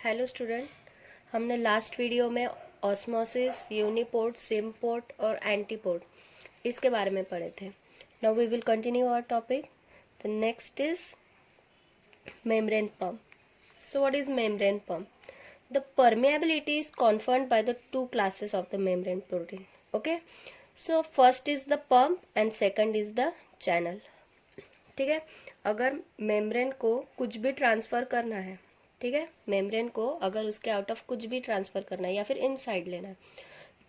Hello student, हमने last video में osmosis, uniport, symport और एंटीपोर्ट इसके बारे में पढ़े थे. Now we will continue our topic. The next is membrane pump. So what is membrane pump? The permeability is conferred by the two classes of the membrane protein. Okay, so first is the pump and second is the channel. ठीक है. अगर membrane को कुछ भी transfer करना है, ठीक है, मेम्ब्रेन को अगर उसके आउट ऑफ कुछ भी ट्रांसफर करना है या फिर इनसाइड लेना है,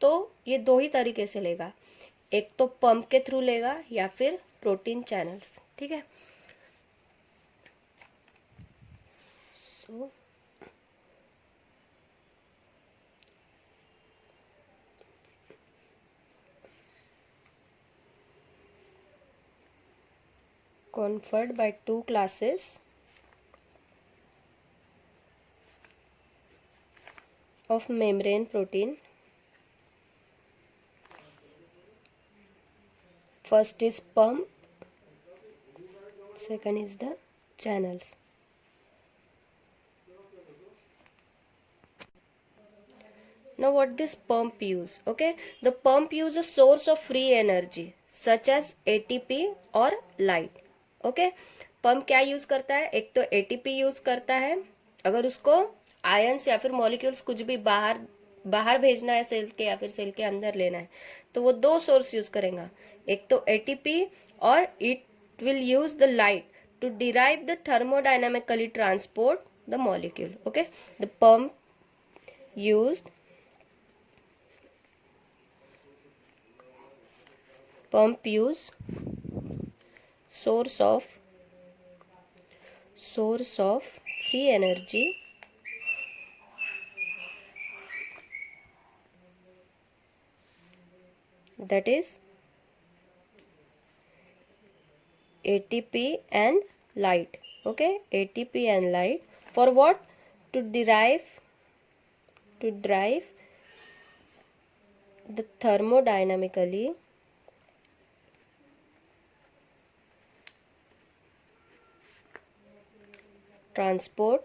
तो ये दो ही तरीके से लेगा. एक तो पंप के थ्रू लेगा या फिर प्रोटीन चैनल्स. ठीक है. सो conferred by two classes of membrane protein. First is pump, second is the channels. Now what this pump use? Okay, the pump use a source of free energy such as ATP और light. Okay, pump क्या use करता है? एक तो ATP use करता है अगर उसको आयंस या फिर मॉलिक्यूल्स कुछ भी बाहर भेजना है सेल के या फिर सेल के अंदर लेना है, तो वो दो सोर्स यूज करेगा. एक तो एटीपी और it will use the light to derive the thermodynamically transport the molecule. Okay, the pump use source of free energy that is ATP and light. Okay, ATP and light for what? To drive the thermodynamically transport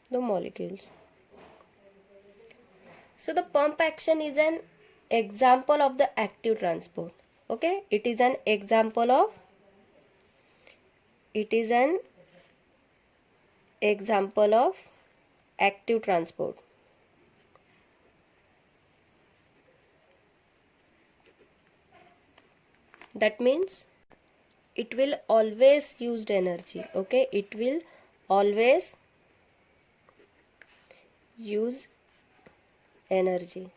the molecules. So the pump action is an example of the active transport. Okay, it is an example of active transport. That means it will always use energy. Okay, it will always use energy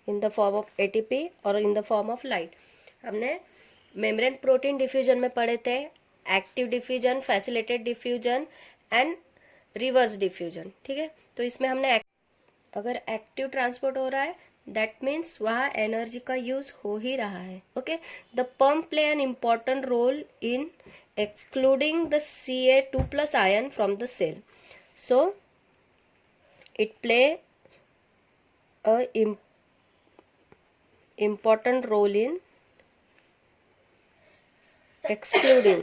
in the form of ATP or in the form of light. हमने membrane protein diffusion में पढ़े थे active diffusion, facilitated diffusion and reverse diffusion. ठीक है, तो इसमें हमने अगर एक्टिव ट्रांसपोर्ट हो रहा है दैट मीन्स वहाँ एनर्जी का यूज हो ही रहा है. Okay, the pump play an important role in excluding the Ca2+ ion from the cell. So it play a important role in excluding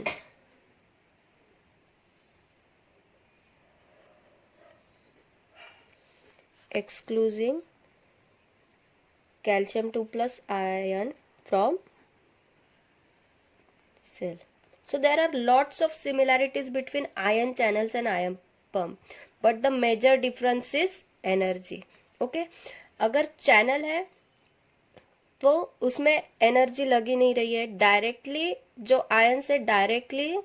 calcium 2+ ion from cell. So there are lots of similarities between ion channels and ion pump, but the major difference is energy. Okay, अगर channel है तो उसमें energy लगी नहीं रही है, directly जो ion से डायरेक्टली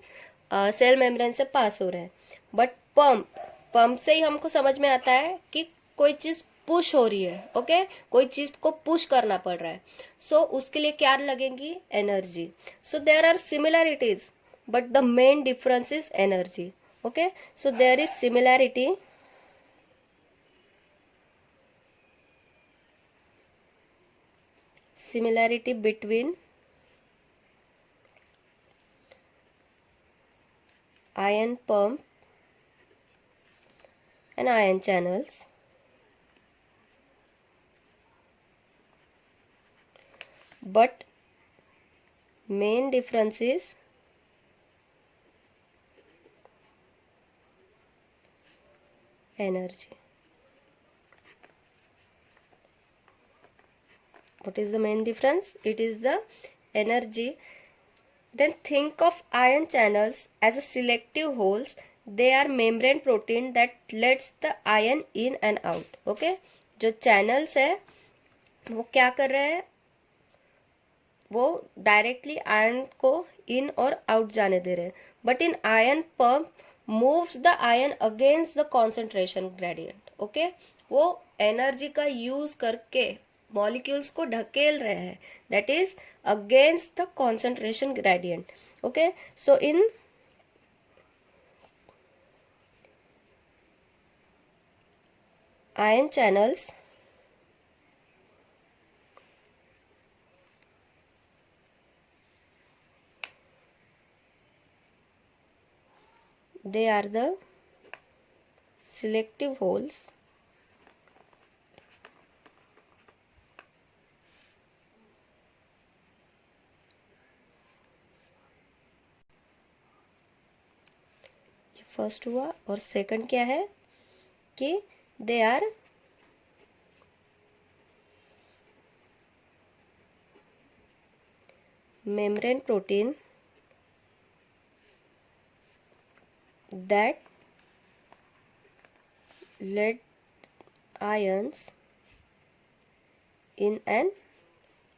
सेल मेम्ब्रेन से पास हो रहे हैं. बट पंप से ही हमको समझ में आता है कि कोई चीज पुश हो रही है. ओके, कोई चीज को पुश करना पड़ रहा है. सो उसके लिए क्या लगेगी? Energy. So there are similarities but the main difference is energy. Okay, so there is similarity between ion pump and ion channels, but main difference is energy. What is the main difference? It is the energy. Then think of ion channels as a selective holes. They are membrane protein that lets the ion in and out. Okay, जो channels है वो क्या कर रहे हैं, वो directly ion को इन और आउट जाने दे रहे हैं. But in ion pump moves the ion against the concentration gradient. Okay, वो एनर्जी का यूज करके मॉलिक्यूल्स को ढकेल रहे हैं, that is against the concentration gradient. Okay, so in ion channels they are the selective holes first हुआ. और second क्या है कि they are membrane protein that let ions in and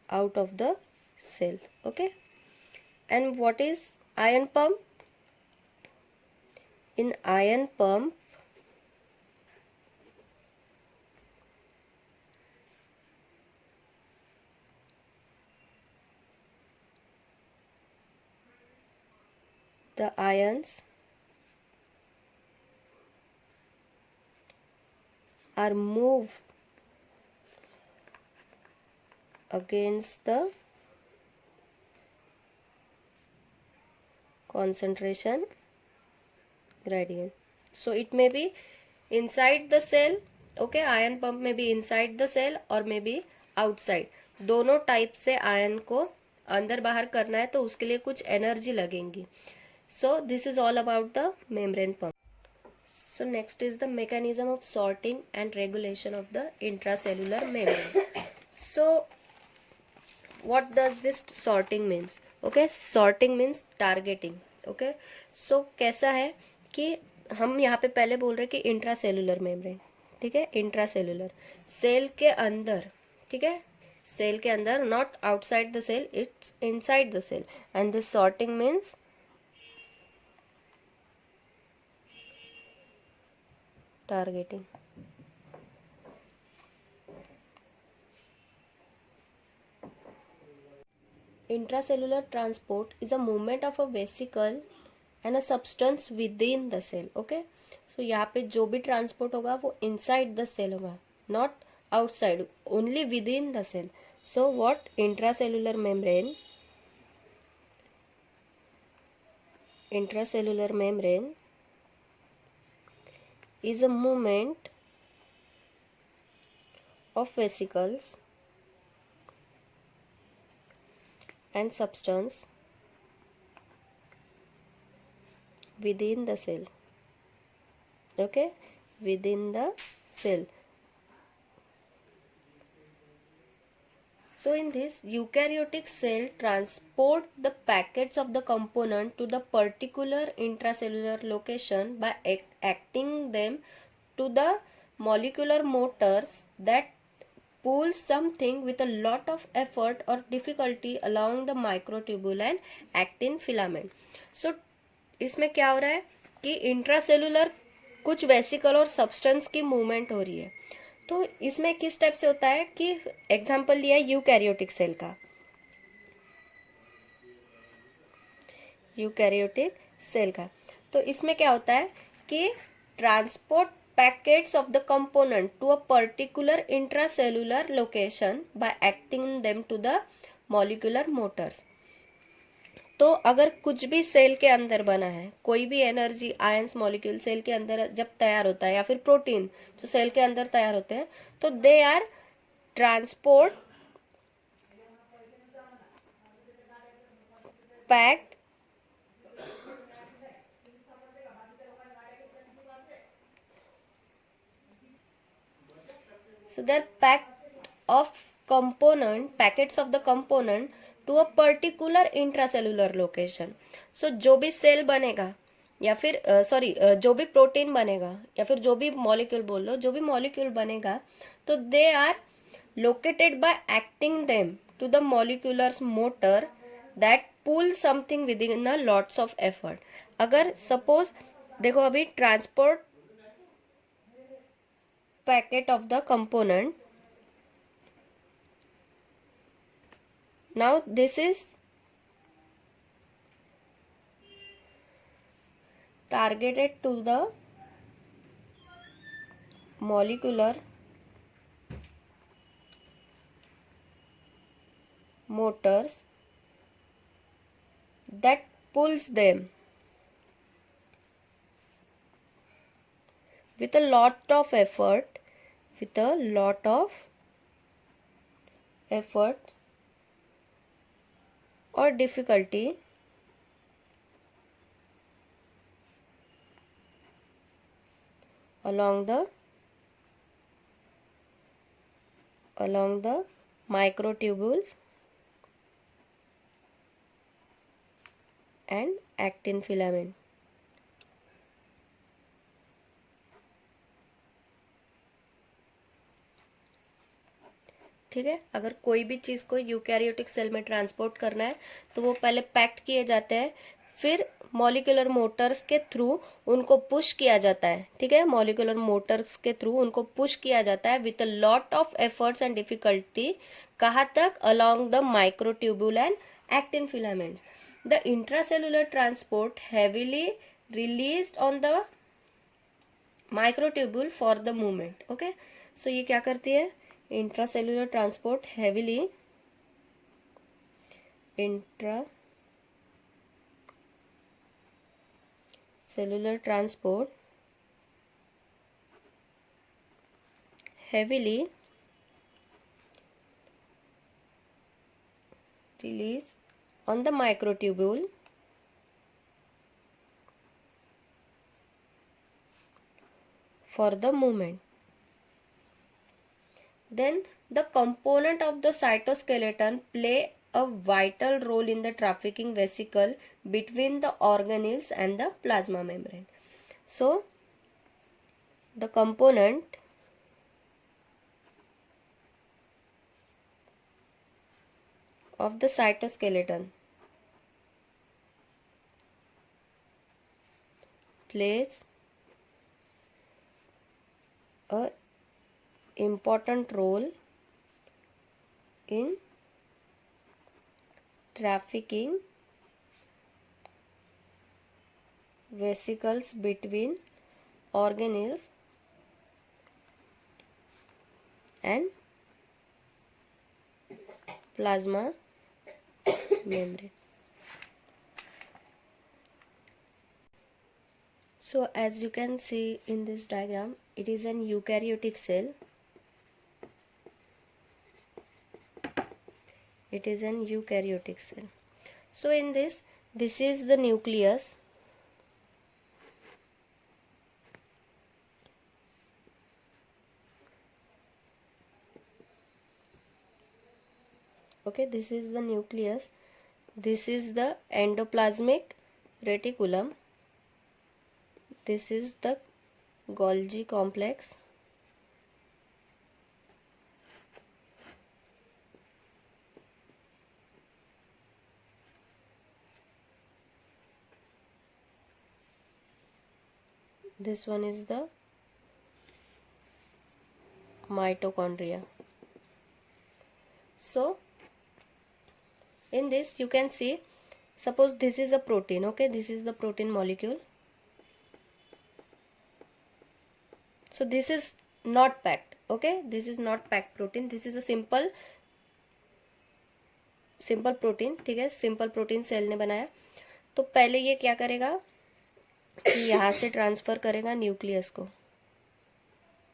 out of the cell. Okay, and what is ion pump? In ion pump the ions are moved against the concentration gradient. So it may be inside the cell. Okay, ion pump may be inside the cell or may be outside. दोनों type से ion को अंदर बाहर करना है तो उसके लिए कुछ एनर्जी लगेंगी. So this is all about the membrane pump. So next is the mechanism of sorting and regulation of the intracellular membrane. So what does this sorting means? Okay, sorting means targeting. Okay, so कैसा है कि हम यहाँ पे पहले बोल रहे हैं कि इंट्रासेलुलर मेम्ब्रेन. ठीक है, इंट्रासेलुलर सेल के अंदर. ठीक है, सेल के अंदर, not outside the cell, it's inside the cell. And this sorting means targeting. Intracellular transport is a movement of a vesicle and a substance within the cell. Okay, so यहाँ पे जो भी ट्रांसपोर्ट होगा वो inside the cell होगा, not outside, only within the cell. So what intracellular membrane? Intracellular membrane is a movement of vesicles and substance within the cell. Okay, within the cell. So in this, eukaryotic cell transport the packets of the component to the particular intracellular location by acting them to the molecular motors that pull something with a lot of effort or difficulty along the microtubule and actin filament. So इसमें क्या हो रहा है कि intracellular कुछ vesicle और substance की movement हो रही है. तो इसमें किस टाइप से होता है कि एग्जांपल लिया है यूकैरियोटिक सेल का. यूकैरियोटिक सेल का, तो इसमें क्या होता है कि transport packets of the component to a particular intracellular location by acting them to the molecular motors. तो अगर कुछ भी सेल के अंदर बना है, कोई भी एनर्जी आयंस मॉलिक्यूल सेल के अंदर जब तैयार होता है या फिर प्रोटीन जो सेल के अंदर तैयार होते हैं, तो they are transport packed So they are packets of the component to a particular intracellular location. So जो भी सेल बनेगा या फिर जो भी प्रोटीन बनेगा या फिर जो भी मॉलिक्यूल बोल लो, जो भी मॉलिक्यूल बनेगा, तो they are located by acting them to the moleculars motor that pull something with in a lots of effort. अगर सपोज देखो अभी transport packet of the component, now this is targeted to the molecular motors that pulls them with a lot of effort or difficulty along the microtubules and actin filament. ठीक है. अगर कोई भी चीज को यूकैरियोटिक सेल में transport करना है तो वो पहले पैक्ड किए जाते हैं, फिर मॉलिक्यूलर मोटर्स के थ्रू उनको पुश किया जाता है. ठीक है, मॉलिक्यूलर मोटर्स के थ्रू उनको पुश किया जाता है with a lot of efforts and difficulty. कहाँ तक? Along the microtubule and actin filaments. The intracellular transport heavily released on the microtubule for the movement. Okay, so ये क्या करती है? Intracellular transport heavily cellular transport heavily release on the microtubule for the movement. Then the component of the cytoskeleton play a vital role in the trafficking vesicle between the organelles and the plasma membrane. So the component of the cytoskeleton plays a important role in trafficking vesicles between organelles and plasma membrane. So as you can see in this diagram, it is an eukaryotic cell. It is an eukaryotic cell. So in this is the nucleus. Okay, this is the nucleus. This is the endoplasmic reticulum. This is the Golgi complex. This one is the mitochondria. So in this you can see, suppose this is a protein. Okay, this is the protein molecule. So this is not packed. Okay, this is not packed protein. This is a simple protein. ठीक है, simple protein cell ने बनाया. तो पहले ये क्या करेगा कि यहाँ से ट्रांसफर करेगा न्यूक्लियस को.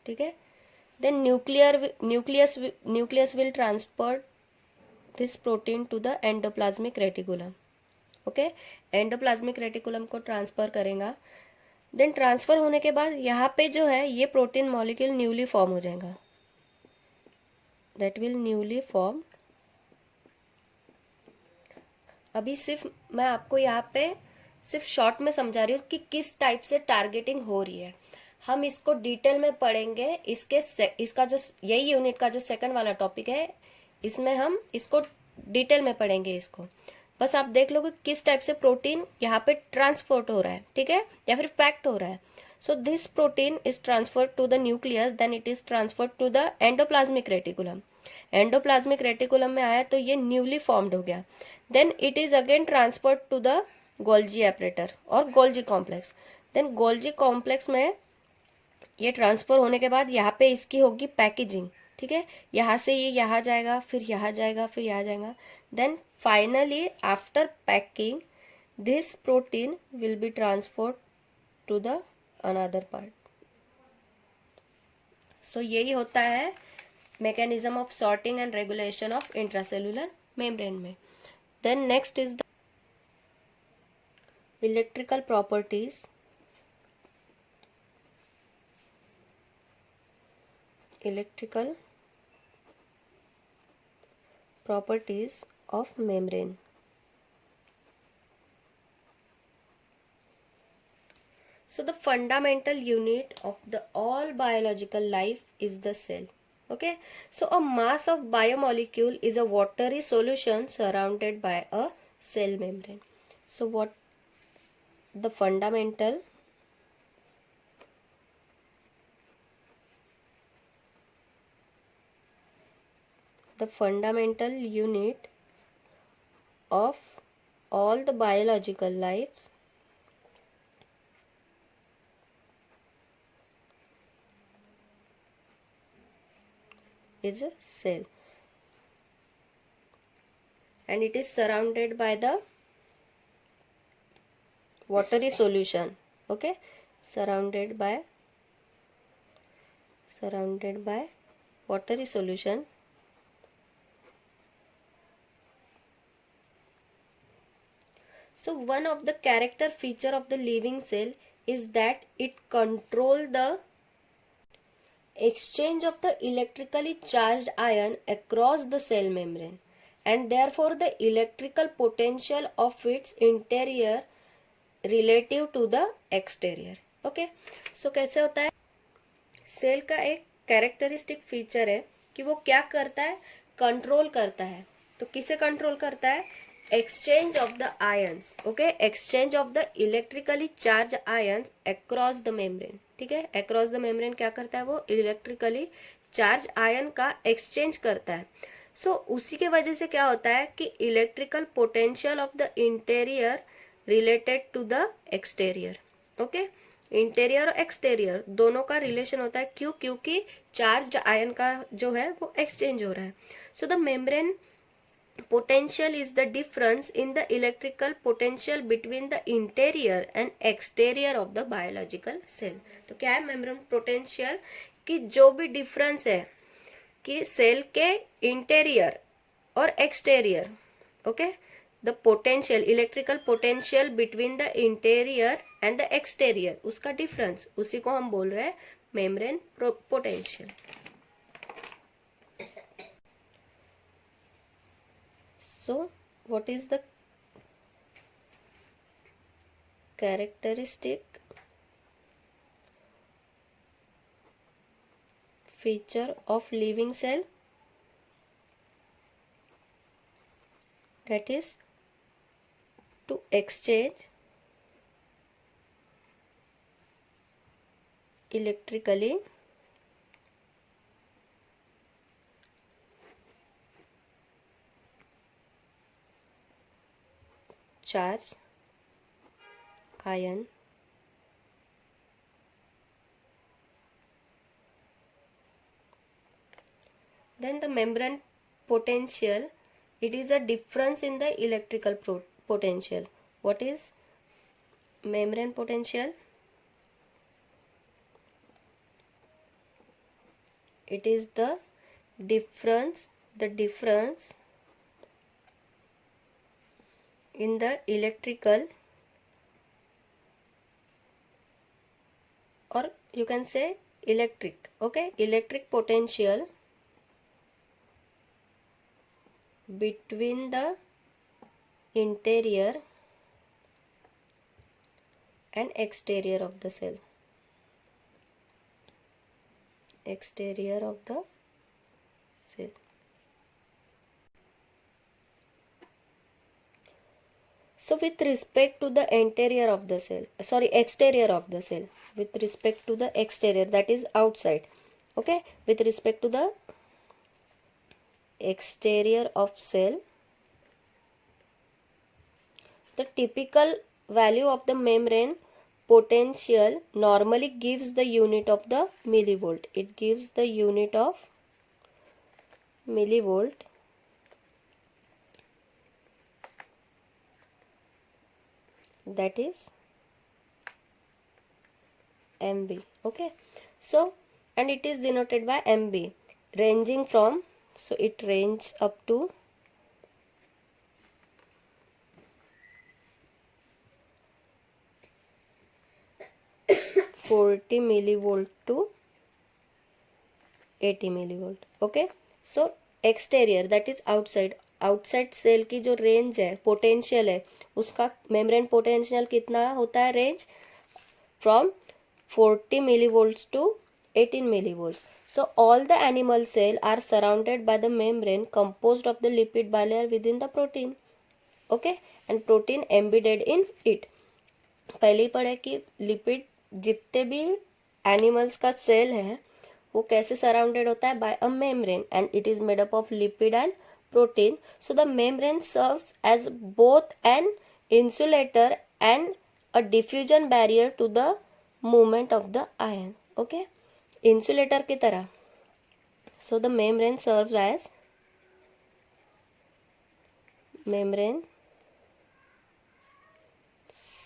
ठीक है, then nucleus will transfer this protein to the endoplasmic reticulum. Okay, endoplasmic reticulum को ट्रांसफर करेगा. देन ट्रांसफर होने के बाद यहाँ पे जो है ये प्रोटीन मॉलिक्यूल न्यूली फॉर्म हो जाएगा. that will newly formed. अभी सिर्फ मैं आपको यहाँ पे सिर्फ शॉर्ट में समझा रही हूँ कि किस टाइप से टारगेटिंग हो रही है। हम इसको डिटेल में पढ़ेंगे। इसका जो यही यूनिट का जो सेकंड वाला टॉपिक है, इसमें हम इसको डिटेल में पढ़ेंगे इसको। बस आप देख लो कि किस टाइप से प्रोटीन यहाँ पे ट्रांसपोर्ट हो रहा है, ठीक है, या फिर पैक्ड हो रहा है। So this protein is transferred to the nucleus, then it is transferred to the endoplasmic reticulum. Endoplasmic reticulum में आया तो ये न्यूली फॉर्म्ड हो गया। Then it is again transferred to the Golgi apparatus और Golgi complex. Then Golgi complex में ये transfer होने के बाद यहाँ पे इसकी होगी पैकेजिंग, ठीक है। यहाँ से ये यहाँ जाएगा, फिर यहाँ जाएगा, फिर यहाँ जाएगा। Then finally after packing this protein will be transferred to the another part. So यही होता है mechanism of sorting and regulation of intracellular membrane में। Then next is the electrical properties. Electrical properties of membrane. So the fundamental unit of the all biological life is the cell. Okay, so a mass of biomolecule is a watery solution surrounded by a cell membrane. So what the fundamental unit of all the biological lives is a cell, and it is surrounded by the watery solution. Okay, surrounded by watery solution. So one of the character feature of the living cell is that it control the exchange of the electrically charged ion across the cell membrane, and therefore the electrical potential of its interior relative to the exterior. Okay, so कैसे होता है? Cell का एक characteristic feature है कि वो क्या करता है, कंट्रोल करता है। तो किसे कंट्रोल करता है? Exchange of the ions. Okay, exchange of the electrically charge ions across the membrane, ठीक है। अक्रॉस द मेम्ब्रेन क्या करता है? वो इलेक्ट्रिकली चार्ज आयन का एक्सचेंज करता है। सो उसी के वजह से क्या होता है कि electrical potential of the interior related to the exterior. Okay, interior और एक्सटेरियर दोनों का रिलेशन होता है। क्यों? क्योंकि चार्ज आयन का जो है वो एक्सचेंज हो रहा है। सो the membrane potential is the difference in the electrical potential between the interior and exterior of the biological cell. तो क्या है मेम्ब्रेन पोटेंशियल? कि जो भी डिफरेंस है कि सेल के इंटीरियर और exterior, okay, the potential, electrical potential between the interior and the exterior, उसका डिफरेंस, उसी को हम बोल रहे हैं membrane potential. So what is the characteristic feature of living cell? That is to exchange electrically charge ion then the membrane potential, it is a difference in the electrical potential. What is membrane potential? It is the difference in the electrical, or you can say electric, okay, electric potential between the interior and exterior of the cell. Exterior of the cell. So with respect to the exterior of the cell, with respect to the exterior, that is outside, okay, with respect to the exterior of cell, the typical value of the membrane potential normally gives the unit of the millivolt. It gives the unit of millivolt, that is MV. Okay, so and it is denoted by MB, ranging from, so it ranges up to 40 millivolt to 80 millivolt. Okay, so exterior, that is outside cell की जो range है, potential है, उसका membrane potential कितना होता है, range from 40 millivolts to 18 millivolts. So all the animal cell are surrounded by the membrane composed of the lipid bilayer within the protein. Okay, and protein embedded in it. पहले ही पढ़े कि lipid जितने भी animals का cell है वो कैसे surrounded होता है, by a membrane, and it is made up of lipid and protein. So the membrane serves as both an insulator and a diffusion barrier to the movement of the ion. Okay, insulator की तरह. So the membrane serves as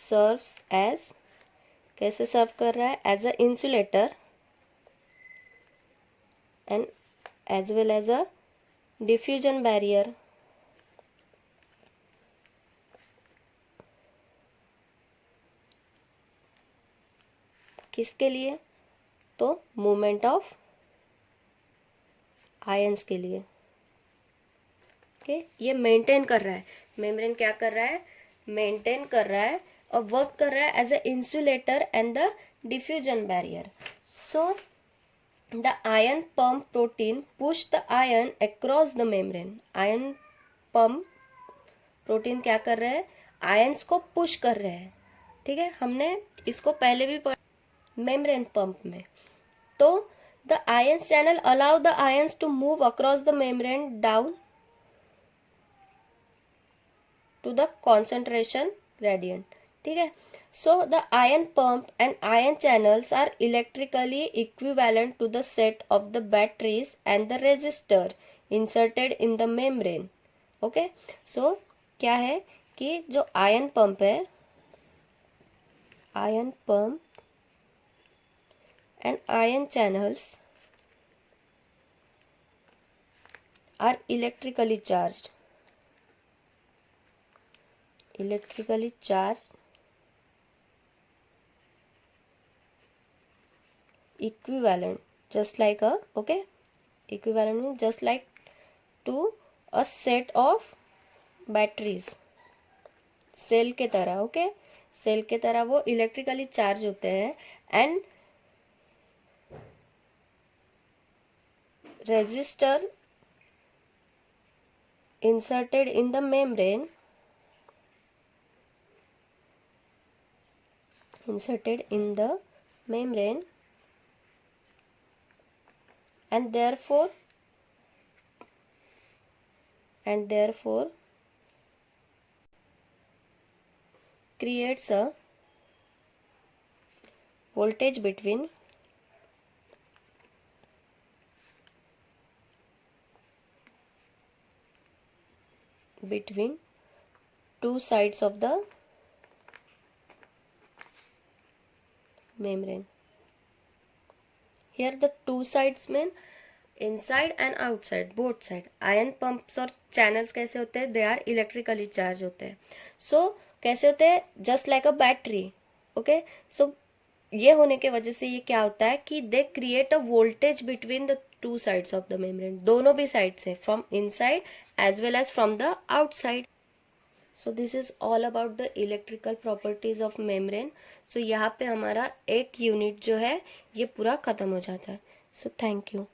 serves as, कैसे serve कर रहा है, as a insulator and as well as a diffusion barrier. किसके लिए, तो movement of ions के लिए. ओके, ये मेंटेन कर रहा है, मेम्ब्रेन क्या कर रहा है, मेंटेन कर रहा है और वर्क कर रहा है as a insulator and the diffusion barrier. So the ion pump protein push the ion across the membrane. Ion pump protein क्या कर रहे हैं, आयंस को पुश कर रहे हैं. ठीक है, हमने इसको पहले भी पढ़ा मेम्ब्रेन पंप में. तो the ions channel allow the ions to move across the membrane down to the concentration gradient. ठीक है, so the ion pump and ion channels are electrically equivalent to the set of the batteries and the resistor inserted in the membrane. Okay, so क्या है कि जो ion pump है, ion pump and ion channels are electrically charged, equivalent, just like a, okay, equivalent means just like to a set of batteries. Cell के तरह, okay, cell के तरह वो इलेक्ट्रिकली चार्ज होते हैं. And resistor inserted in the membrane, and therefore creates a voltage between two sides of the membrane. Here the two sides mean inside and outside, both side. Ion pumps और channels कैसे होते हैं, they are electrically charge होते हैं. सो कैसे होते हैं, just like a battery. Okay, so ये होने के वजह से ये क्या होता है कि they create a voltage between the two sides of the membrane, दोनों भी साइड से, from inside as well as from the outside. So this is all about the electrical properties of membrane. So यहाँ पे हमारा एक unit जो है ये पूरा खत्म हो जाता है. So thank you.